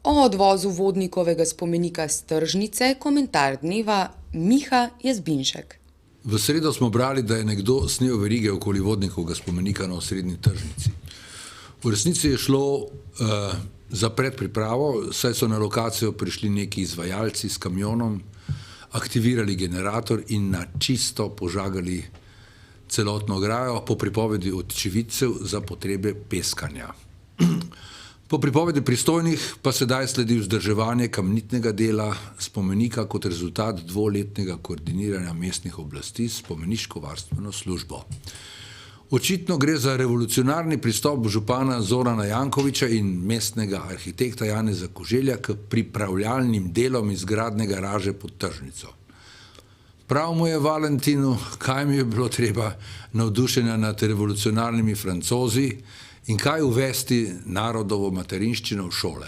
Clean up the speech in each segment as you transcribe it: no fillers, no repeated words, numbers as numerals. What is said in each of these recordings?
O odvozu Vodnikovega spomenika s tržnice komentar dneva Miha Jazbinšek. V sredo smo brali, da je nekdo snel verige okoli Vodnikovega spomenika na osrednji tržnici. V resnici je šlo za predpripravo, saj so na lokacijo prišli neki izvajalci s kamionom, aktivirali generator in na čisto požagali celotno ograjo po pripovedi očividcev za potrebe peskanja. Po pripovedi pristojnih pa sedaj sledi vzdrževanje kamnitnega dela spomenika kot rezultat dvoletnega koordiniranja mestnih oblasti s spomeniško-varstveno službo. Očitno gre za revolucionarni pristop župana Zorana Jankovića in mestnega arhitekta Janeza Koželja k pripravljalnim delom izgradnje garaže pod tržnico. Prav mu je Valentinu, kaj mi je bilo treba navdušenja nad revolucionarnimi Francozi in kaj uvesti narodovo materinščino v šole.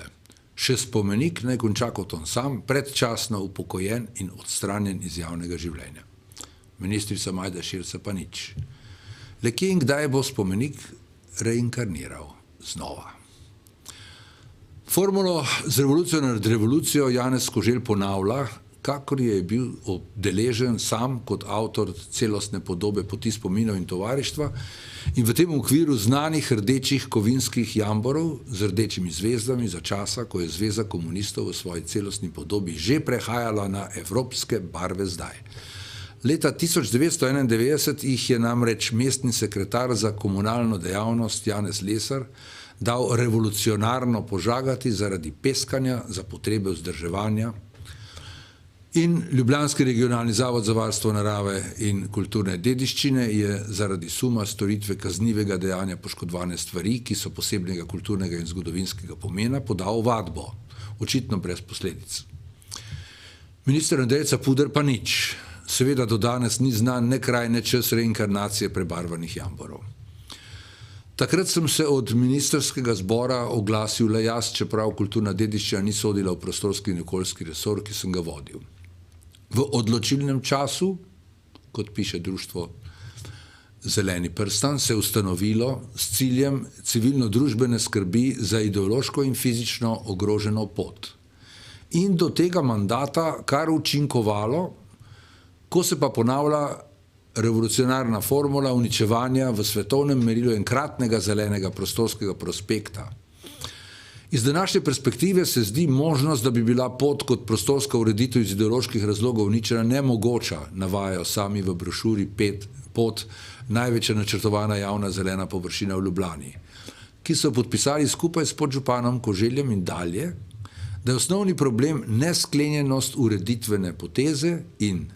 Še spomenik naj konča kot on sam, predčasno upokojen in odstranjen iz javnega življenja. Ministrica Majda Šircelj pa nič. Le kje in kdaj bo spomenik reinkarniral znova? Formulo z revolucijo nad revolucijo Janez Koželj ponavlja, kakor je bil obdeležen sam kot avtor celostne podobe Poti spominov in tovarištva in v tem okviru znanih rdečih kovinskih jamborov z rdečimi zvezdami za časa, ko je Zveza komunistov v svoji celostni podobi že prehajala na evropske barve zdaj. Leta 1991 jih je namreč mestni sekretar za komunalno dejavnost Janez Lesar dal revolucionarno požagati zaradi peskanja za potrebe vzdrževanja in Ljubljanski regionalni zavod za varstvo narave in kulturne dediščine je zaradi suma storitve kaznivega dejanja poškodovane stvari, ki so posebnega kulturnega in zgodovinskega pomena, podal ovadbo, očitno brez posledic. Minister Andrej Capuder pa nič. Seveda do danes ni znan ne kraj, ne čas reinkarnacije prebarvanih jamborov. Takrat sem se od ministrskega zbora oglasil le jaz, čeprav kulturna dediščina ni sodila v prostorski in okoljski resor, ki sem ga vodil. V odločilnem času, kot piše društvo Zeleni prstan, se je ustanovilo s ciljem civilno-družbene skrbi za ideološko in fizično ogroženo pot. In do tega mandata kar učinkovalo, ko se pa ponavlja revolucionarna formula uničevanja v svetovnem merilu enkratnega zelenega prostorskega prospekta. Iz današnje perspektive se zdi možnost, da bi bila pot kot prostorska ureditev iz ideoloških razlogov uničena nemogoča, navajajo sami v brošuri Pot, največja načrtovana javna zelena površina v Ljubljani, ki so podpisali skupaj s podžupanom Koželjem in dalje, da je osnovni problem nesklenjenost ureditvene poteze in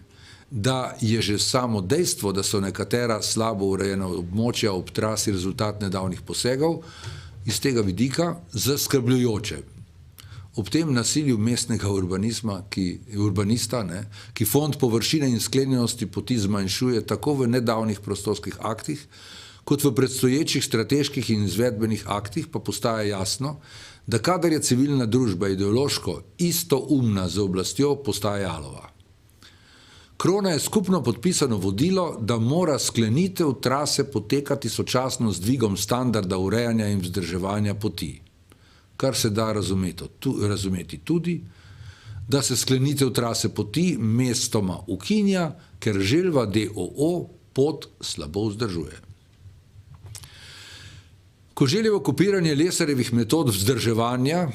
da je že samo dejstvo, da so nekatera slabo urejena območja ob trasi rezultat nedavnih posegov, iz tega vidika zaskrbljujoče. Ob tem nasilju mestnega urbanista, ki fond površine in sklenjenosti poti zmanjšuje tako v nedavnih prostorskih aktih, kot v predstoječih strateških in izvedbenih aktih, pa postaja jasno, da kadar je civilna družba ideološko istoumna z oblastjo, postaja jalova. Krona je skupno podpisano vodilo, da mora sklenitev trase potekati sočasno z dvigom standarda urejanja in vzdrževanja poti. Kar se da razumeti tudi, da se sklenitev trase poti mestoma ukinja, ker Želva d.o.o. pot slabo vzdržuje. Koželjevo kopiranje Lesarjevih metod vzdrževanja,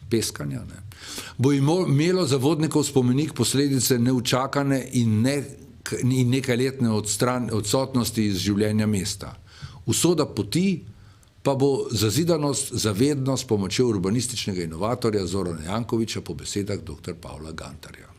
peskanja, bo imelo za Vodnikov spomenik posledice neučakane in nekajletne odsotnosti iz življenja mesta. Usoda poti pa bo zazidanost za vedno s pomočjo urbanističnega inovatorja Zorana Jankovića po besedah dr. Pavla Gantarja.